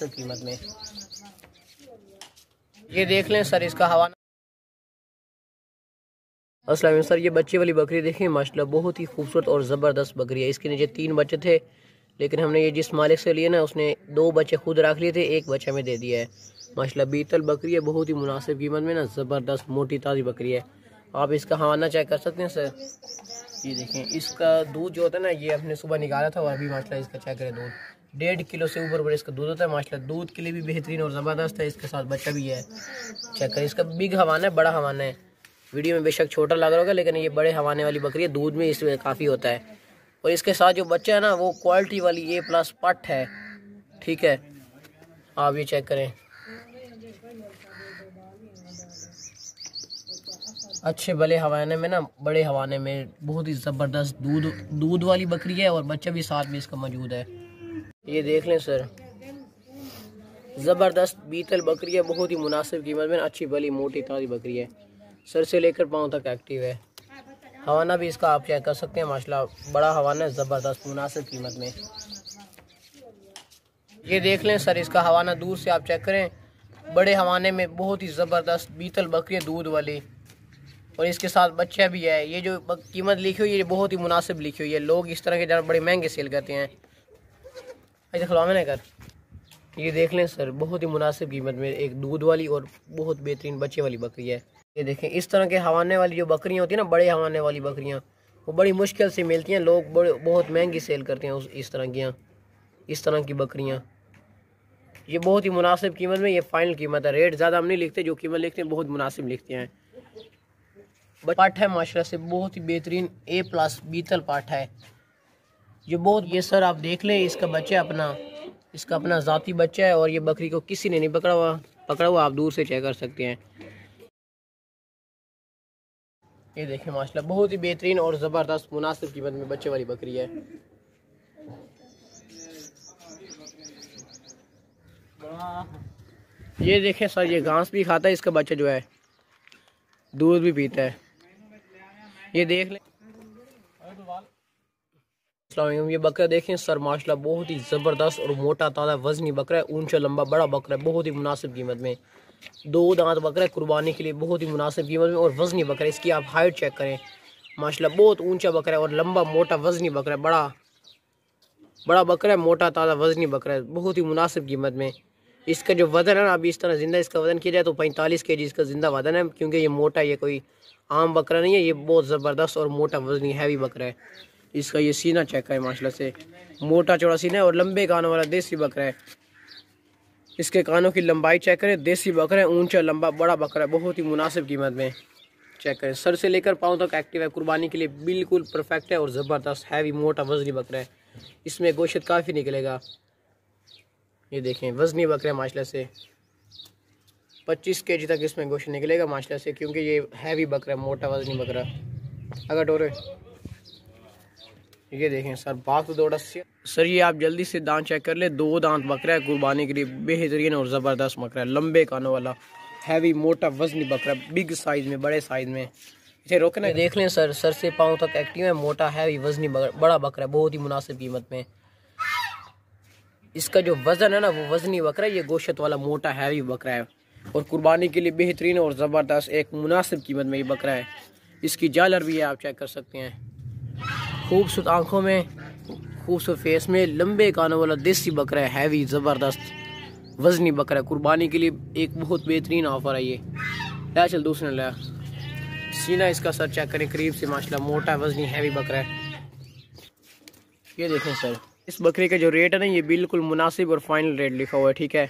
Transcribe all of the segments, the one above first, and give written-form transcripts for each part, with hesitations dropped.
कीमत में। ये देख लें सर, इसका हवाना। अस्सलाम वालेकुम सर, ये बच्चे वाली बकरी देखें माशाल्लाह, बहुत ही खूबसूरत और ज़बरदस्त बकरी है। इसके नीचे 3 बच्चे थे, लेकिन हमने ये जिस मालिक से लिए ना, उसने 2 बच्चे खुद रख लिए थे, 1 बच्चा में दे दिया है। माशाल्लाह बीतल बकरी है, बहुत ही मुनासिब कीमत में ना, ज़बरदस्त मोटी ताज़ी बकरी है। आप इसका हवाना चेक कर सकते हैं सर। ये देखें, इसका दूध जो होता है ना, ये हमने सुबह निकाला था और अभी माशाल्लाह इसका चेक करें दूध 1.5 किलो से ऊपर इसका दूध होता है। माशाल्लाह दूध के लिए भी बेहतरीन और ज़बरदस्त है। इसके साथ बच्चा भी है, चेक करें। इसका बिग हवाना है, बड़ा हवाना है। वीडियो में बेशक छोटा लग रहा होगा, लेकिन ये बड़े हवाने वाली बकरी है, दूध में इसमें काफ़ी होता है। और इसके साथ जो बच्चा है ना, वो क्वालिटी वाली A+ पट है, ठीक है। आप ये चेक करें, अच्छे बड़े हवाने में ना, बड़े हवाने में बहुत ही ज़बरदस्त दूध वाली बकरी है, और बच्चा भी साथ में इसका मौजूद है। ये देख लें सर, ज़बरदस्त बीतल बकरी है, बहुत ही मुनासिब कीमत में, अच्छी भली मोटी ताज़ी बकरी है। सर से लेकर पाँव तक एक्टिव है। हवाना भी इसका आप चेक कर सकते हैं, माशाल्लाह बड़ा हवाना है, ज़बरदस्त मुनासिब कीमत में। ये देख लें सर, इसका हवाना दूर से आप चेक करें, बड़े हवाने में बहुत ही ज़बरदस्त बीतल बकरी है, दूध वाली, और इसके साथ बच्चा भी है। ये जो कीमत लिखी हुई है, ये बहुत ही मुनासिब लिखी हुई है। लोग इस तरह के ज़रा बड़े महंगे सेल करते हैं। ऐसे खिलवा नहीं कर। ये देख लें सर, बहुत ही मुनासिब कीमत में एक दूध वाली और बहुत बेहतरीन बच्चे वाली बकरी है। ये देखें, इस तरह के हवाने वाली जो बकरियाँ होती हैं ना, बड़े हवाने वाली बकरियाँ, वो बड़ी मुश्किल से मिलती हैं। लोग बहुत महंगी सेल करते हैं इस तरह की बकरियाँ। ये बहुत ही मुनासिब कीमत में, ये फाइनल कीमत है। रेट ज़्यादा हम नहीं लिखते, जो कीमत लिखते हैं बहुत मुनासिब लिखते हैं। पाठ है माशाल्लाह से, बहुत ही बेहतरीन A+ बीतल पाठ है। ये सर आप देख लें, इसका अपना ज़ाती बच्चा है, और ये बकरी को किसी ने नहीं पकड़ा हुआ, आप दूर से चेक कर सकते हैं। ये देखें माशाल्लाह, बहुत ही बेहतरीन और ज़बरदस्त मुनासिब कीमत में बच्चे वाली बकरी है। ये देखें सर, ये घास भी खाता है, इसका बच्चा जो है दूध भी पीता है। ये देख लें, ये बकरा देखें सर, माशाल्लाह बहुत ही ज़बरदस्त और मोटा ताज़ा वज़नी बकरा है, ऊंचा लंबा बड़ा बकरा है, बहुत ही मुनासिब कीमत में। 2 दांत बकरा है, कुर्बानी के लिए बहुत ही मुनासिब कीमत में, और वज़नी बकरा है। इसकी आप हाइट चेक करें, माशाल्लाह बहुत ऊंचा बकरा है और लंबा मोटा वज़नी बकरा है, बड़ा बकरा है, मोटा ताज़ा वज़नी बकरा है, बहुत ही मुनासिब कीमत में। इसका जो वज़न है ना, अभी इस तरह ज़िंदा इसका वज़न किया जाए तो 45 kg इसका ज़िंदा वज़न है, क्योंकि ये मोटा, ये कोई आम बकरा नहीं है, ये बहुत ज़बरदस्त और मोटा वज़नी हैवी बकरा है। इसका ये सीना चेक करें, माशाल्लाह से मोटा चौड़ा सीना है और लंबे कानों वाला देसी बकरा है। इसके कानों की लंबाई चेक करें, देसी बकरा है, ऊंचा लंबा बड़ा बकरा है, बहुत ही मुनासिब कीमत में। चेक करें, सर से लेकर पाँव तक एक्टिव है, कुर्बानी के लिए बिल्कुल परफेक्ट है और ज़बरदस्त हैवी मोटा वज़नी बकरा है। इसमें गोश्त काफ़ी निकलेगा। ये देखें, वज़नी बकरा है माशाल्लाह से, 25 kg तक इसमें गोश्त निकलेगा माशाल्लाह से, क्योंकि ये हैवी बकरा है, मोटा वज़नी बकरा। अगर डोरे ये देखें सर, बात तो दौड़ा सर, ये आप जल्दी से दांत चेक कर ले। 2 दांत बकरा है, कुर्बानी के लिए बेहतरीन और ज़बरदस्त बकरा है, लंबे कानों वाला हैवी मोटा वज़नी बकरा, बिग साइज़ में, बड़े साइज़ में। इसे रोकना, देख लें सर, सर से पाँव तक एक्टिव है, मोटा हैवी वज़नी बड़ा बकरा है, बहुत ही मुनासिब कीमत में। इसका जो वज़न है ना, वो वज़नी बकरा है, ये गोश्त वाला मोटा हैवी बकरा है, और कुर्बानी के लिए बेहतरीन और ज़बरदस्त एक मुनासिब कीमत में ये बकरा है। इसकी जालर भी है, आप चेक कर सकते हैं। खूबसूरत आंखों में, खूबसूरत फेस में, लंबे कानों वाला देसी बकरा है, हैवी ज़बरदस्त वज़नी बकरा है, कुर्बानी के लिए एक बहुत बेहतरीन ऑफर है। ये ला चल दूसरे ला। सीना इसका सर चेक करें करीब से, माशाल्लाह मोटा वज़नी हैवी बकरा है। ये देखें सर, इस बकरे का जो रेट है ना, ये बिल्कुल मुनासिब और फाइनल रेट लिखा हुआ है, ठीक है।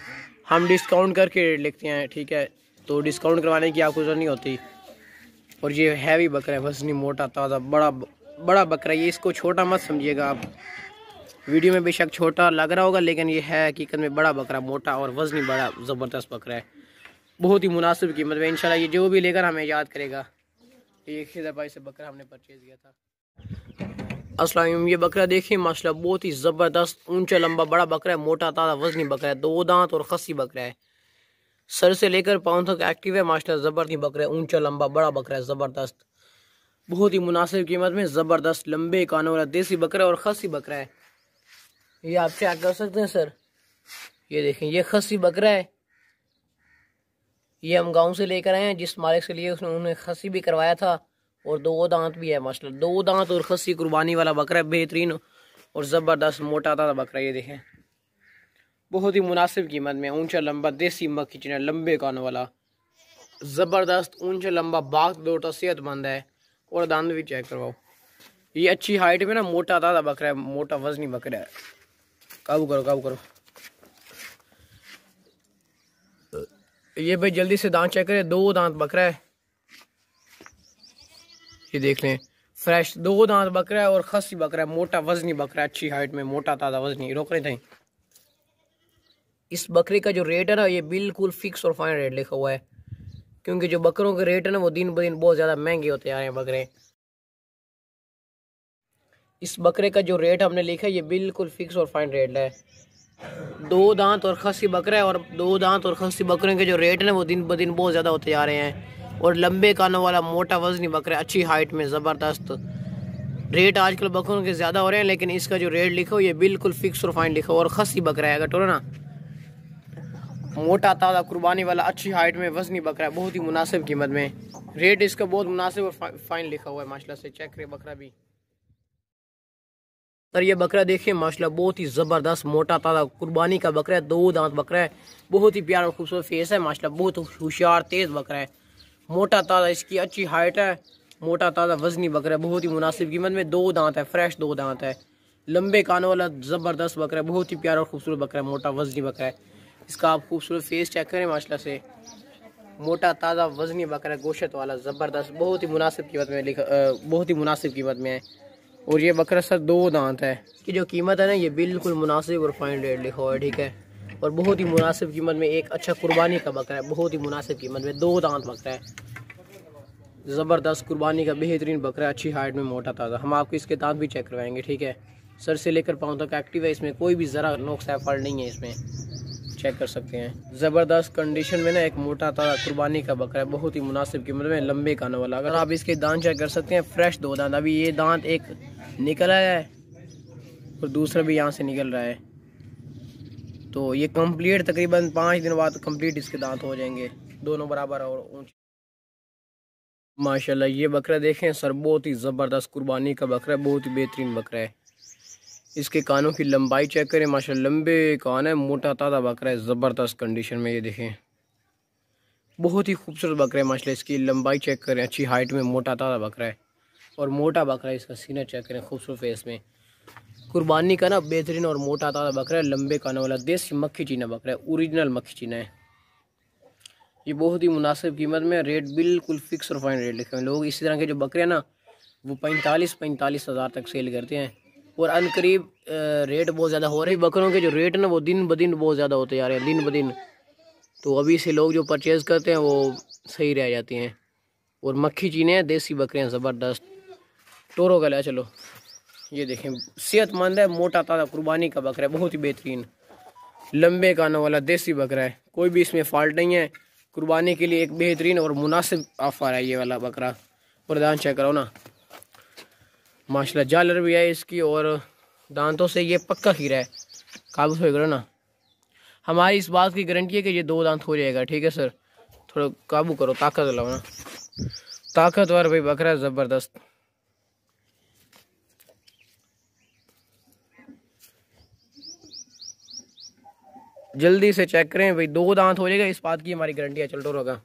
हम डिस्काउंट करके रेट लिखते हैं, ठीक है, तो डिस्काउंट करवाने की आपको ज़रूरत नहीं होती। और ये हैवी बकरा है, वज़नी मोटा ताज़ा बड़ा बकरा है। ये इसको छोटा मत समझिएगा आप, वीडियो में बेशक छोटा लग रहा होगा, लेकिन ये है हकीकत में बड़ा बकरा, मोटा और वज़नी बड़ा ज़बरदस्त बकरा है, बहुत ही मुनासिब कीमत में। इंशाल्लाह ये जो भी लेकर हमें याद करेगा। ये खिदर भाई से बकरा हमने परचेज़ किया था। अस्सलाम वालेकुम, ये बकरा देखिए माशाल्लाह, बहुत ही ज़बरदस्त ऊंचा लंबा बड़ा बकरा है, मोटा ताज़ा वज़नी बकरा है, 2 दांत और खस्सी बकरा है, सर से लेकर पाँव तक एक्टिव है माशाल्लाह, ज़बरदस्त बकरा है, ऊंचा लंबा बड़ा बकरा है, ज़बरदस्त, बहुत ही मुनासिब कीमत में, ज़बरदस्त लंबे कानों वाला देसी बकरा और खस्सी बकरा है। ये आप चेक कर सकते हैं सर, ये देखें, ये खस्सी बकरा है। ये हम गांव से लेकर आए हैं, जिस मालिक से लिए उन्होंने खस्सी भी करवाया था और 2 दांत भी है माशाल्लाह। 2 दांत और खस्सी कुर्बानी वाला बकरा है, बेहतरीन और ज़बरदस्त मोटा ताज़ा बकरा। ये देखें, बहुत ही मुनासिब कीमत में, ऊंचा लंबा देसी मक्खी चीना, लंबे कानों वाला, ज़बरदस्त ऊंचा लंबा बाग दोटा, सेहतमंद है। और दांत भी चेक करवाओ। ये अच्छी हाइट में ना मोटा ताज़ा बकरा है, मोटा वजनी बकरा है। काबू करो, काबू करो। ये भाई जल्दी से दांत चेक करें, 2 दांत बकरा है। ये देख लें, फ्रेश 2 दांत बकरा है और खस्सी बकरा है, मोटा वजनी बकरा है, अच्छी हाइट में, मोटा ताज़ा वजनी। रोक रहे थे। इस बकरे का जो रेट है ना, ये बिल्कुल फिक्स और फाइन रेट लिखा हुआ है, क्योंकि जो बकरों के रेट है ना वो दिन ब दिन बहुत ज़्यादा महंगे होते आ रहे हैं बकरे। इस बकरे का जो रेट हमने लिखा है ये बिल्कुल फिक्स और फाइन रेट है। 2 दांत और खस्सी बकरा है, और 2 दांत और खस्सी बकरे के जो रेट है ना वो दिन ब दिन बहुत ज़्यादा होते जा रहे हैं। और लंबे कानों वाला मोटा वजनी बकरा, अच्छी हाइट में, ज़बरदस्त। रेट आजकल बकरों के ज़्यादा हो रहे हैं, लेकिन इसका जो रेट लिखा हो ये बिल्कुल फिक्स और फाइन लिखा हो। और खस्सी बकरा है, अगर टोलो ना, मोटा ताज़ा कुर्बानी वाला, अच्छी हाइट में, वजनी बकरा है, बहुत ही मुनासिब कीमत में। रेट इसका बहुत मुनासिब और फाइन लिखा हुआ है माशाल्लाह से। चेक करें बकरा भी। सर ये बकरा देखिए माशाल्लाह, बहुत ही ज़बरदस्त मोटा ताज़ा कुर्बानी का बकरा है। 2 दांत बकरा है, बहुत ही प्यारा और खूबसूरत फेस है माशाल्लाह, बहुत होशियार तेज़ बकरा है, मोटा ताज़ा, इसकी अच्छी हाइट है, मोटा ताज़ा वजनी बकरा है, बहुत ही मुनासिब कीमत में। 2 दांत है, फ्रेश 2 दांत है, लंबे कानों वाला ज़बरदस्त बकरा है, बहुत ही प्यारा और खूबसूरत बकरा है, मोटा वजनी बकरा है। इसका आप खूबसूरत फेस चेक करें माशाल्लाह से, मोटा ताज़ा वजनी बकरा है, गोश्त वाला, ज़बरदस्त, बहुत ही मुनासिब कीमत में लिखा, बहुत ही मुनासिब कीमत में है। और ये बकरा सर 2 दांत है, कि जो कीमत है ना ये बिल्कुल मुनासिब और फाइन रेट लिखा हुआ है, ठीक है। और बहुत ही मुनासिब कीमत में एक अच्छा कुर्बानी का बकरा है, बहुत ही मुनासिब कीमत में। 2 दांत बकरा है, ज़बरदस्त कुर्बानी का बेहतरीन बकरा है, अच्छी हाइट में, मोटा ताज़ा। हम आपको इसके दांत भी चेक करवाएंगे, ठीक है। सर से लेकर पाँव तक एक्टिव है, इसमें कोई भी ज़रा नुक्स है, फल नहीं है, इसमें चेक कर सकते हैं। ज़बरदस्त कंडीशन में ना एक मोटा ताज़ा कुर्बानी का बकरा है, बहुत ही मुनासिब कीमत में, लंबे कानों वाला। अगर आप इसके दांत चेक कर सकते हैं, फ्रेश 2 दांत। अभी ये दांत एक निकल आया है और दूसरा भी यहाँ से निकल रहा है, तो ये कंप्लीट तकरीबन 5 दिन बाद कंप्लीट इसके दांत हो जाएंगे, दोनों बराबर और ऊंचे माशाल्लाह। ये बकरा देखें सर, बहुत ही ज़बरदस्त कुर्बानी का बकरा है, बहुत ही बेहतरीन बकरा है। इसके कानों की लंबाई चेक करें माशाल्लाह, लंबे कान है, मोटा ताज़ा बकरा है, ज़बरदस्त कंडीशन में। ये देखें, बहुत ही खूबसूरत बकरा है माशाल्लाह। इसकी लंबाई चेक करें, अच्छी हाइट में, मोटा ताज़ा बकरा है और मोटा बकरा है। इसका सीना चेक करें, खूबसूरत फेस में, कुर्बानी का ना बेहतरीन और मोटा ताज़ा बकरा है, लंबे कानों वाला देसी मक्खी चीना बकरा है, ओरिजिनल मक्खी चीना है। ये बहुत ही मुनासिब कीमत में, रेट बिल्कुल फिक्स और फाइन रेट लिखे हैं। लोग इसी तरह के जो बकरे हैं ना वो 45 हज़ार तक सेल करते हैं, और अनकरीब रेट बहुत ज़्यादा हो रहे हैं। बकरों के जो रेट है ना वो दिन ब दिन बहुत ज़्यादा होते जा रहे हैं, दिन ब दिन। तो अभी से लोग जो परचेज़ करते हैं वो सही रह जाती हैं। और मक्खी चीने हैं, देसी बकरे हैं, ज़बरदस्त। टोरो गला, चलो ये देखें, सेहतमंद है, मोटा ताज़ा कुर्बानी का बकरा है, बहुत ही बेहतरीन, लंबे कानों वाला देसी बकरा है, कोई भी इसमें फॉल्ट नहीं है। कुर्बानी के लिए एक बेहतरीन और मुनासिब ऑफर है ये वाला बकरा। प्रदान चेक करो ना माशाल्लाह, जालर भी है इसकी, और दांतों से ये पक्का खीरा है। काबू से करो ना, हमारी इस बात की गारंटी है कि ये 2 दांत हो जाएगा, ठीक है सर। थोड़ा काबू करो, ताकत लाओ ना, ताकतवर भाई बकरा है, ज़बरदस्त। जल्दी से चेक करें भाई, 2 दांत हो जाएगा, इस बात की हमारी गारंटी है। चल टोरो का,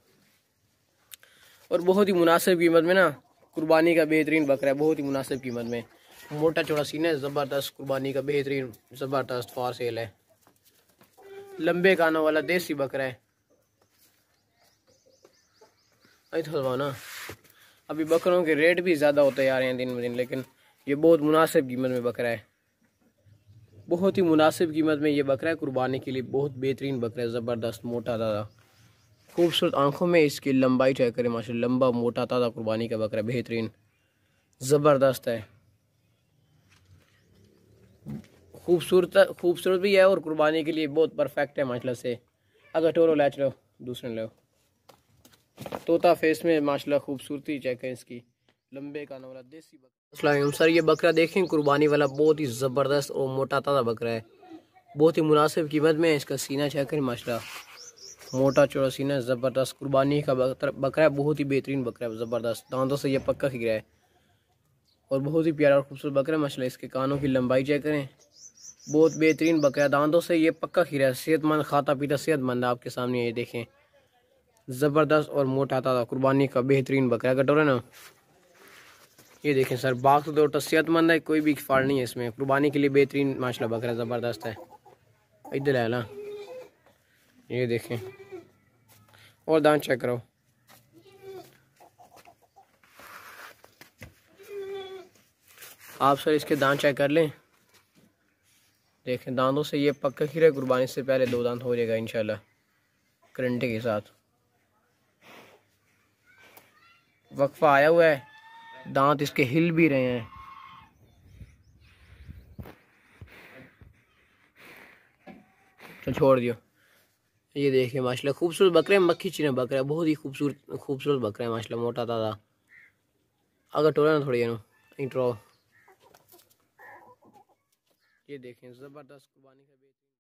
और बहुत ही मुनासिब कीमत में ना, कुर्बानी का बेहतरीन बकरा है, बहुत ही मुनासिब कीमत में, मोटा चौड़ा सीना है, ज़बरदस्त कुर्बानी का बेहतरीन, ज़बरदस्त फॉर सेल है, लंबे कानों वाला देसी बकरा है। थोड़ा ना, अभी बकरों के रेट भी ज़्यादा होते जा रहे हैं दिन ब दिन, लेकिन ये बहुत मुनासिब कीमत में बकरा है, बहुत ही मुनासिब कीमत में ये बकरा है, कुर्बानी के लिए बहुत बेहतरीन बकरा है, ज़बरदस्त, मोटा ताज़ा, खूबसूरत आंखों में इसकी लंबाई चेक करें माशाल्लाह, लंबा मोटा ताज़ा कुर्बानी का बकरा, बेहतरीन, ज़बरदस्त है, खूबसूरत भी है, और कुर्बानी के लिए बहुत परफेक्ट है माशाल्लाह से। अगर टोरो ला चलो, दूसरे लो, तोता फेस में माशाल्लाह खूबसूरती चेक है इसकी, लंबे कानों वाला देसी बकरा। सर ये बकरा देखें, कुर्बानी वाला, बहुत ही ज़बरदस्त और मोटा ताज़ा बकरा है, बहुत ही मुनासिब कीमत में। इसका सीना चेक करें माशाल्लाह, मोटा चौड़ा सीना, ज़बरदस्त कुर्बानी का बकरा है, बहुत ही बेहतरीन बकरा है, ज़बरदस्त। दांतों से ये पक्का खिला है और बहुत ही प्यारा और खूबसूरत बकरा है माशाल्लाह। इसके कानों की लंबाई चेक करें, बहुत बेहतरीन बकरा, दांतों से ये पक्का खिला है, सेहतमंद, खाता पीता सेहतमंद है। आपके सामने ये देखें, ज़बरदस्त और मोटा ताज़ा कुर्बानी का बेहतरीन बकरा कटोरा ना। ये देखें सर, बाग तो सेहतमंद है, कोई भी फाड़ नहीं है इसमें, कुर्बानी के लिए बेहतरीन माशाल्लाह बकरा ज़बरदस्त है। इधर है ना, ये देखें, और दांत चेक करो, आप सर इसके दांत चेक कर लें, देखें दांतों से ये पक्का खीरा, कुर्बानी से पहले 2 दांत हो जाएगा इंशाल्लाह करंटे के साथ। वक्फा आया हुआ है, दांत इसके हिल भी रहे हैं। तो छोड़ दियो। ये देखिए माशाल्लाह खूबसूरत बकरे, मक्खी चीना बकरा है, बहुत ही खूबसूरत बकरा है माशाल्लाह, मोटा ताज़ा। अगर टोला ना थोड़ी इंट्रो, ये देखें ज़बरदस्त कुर्बानी का बेहतरीन।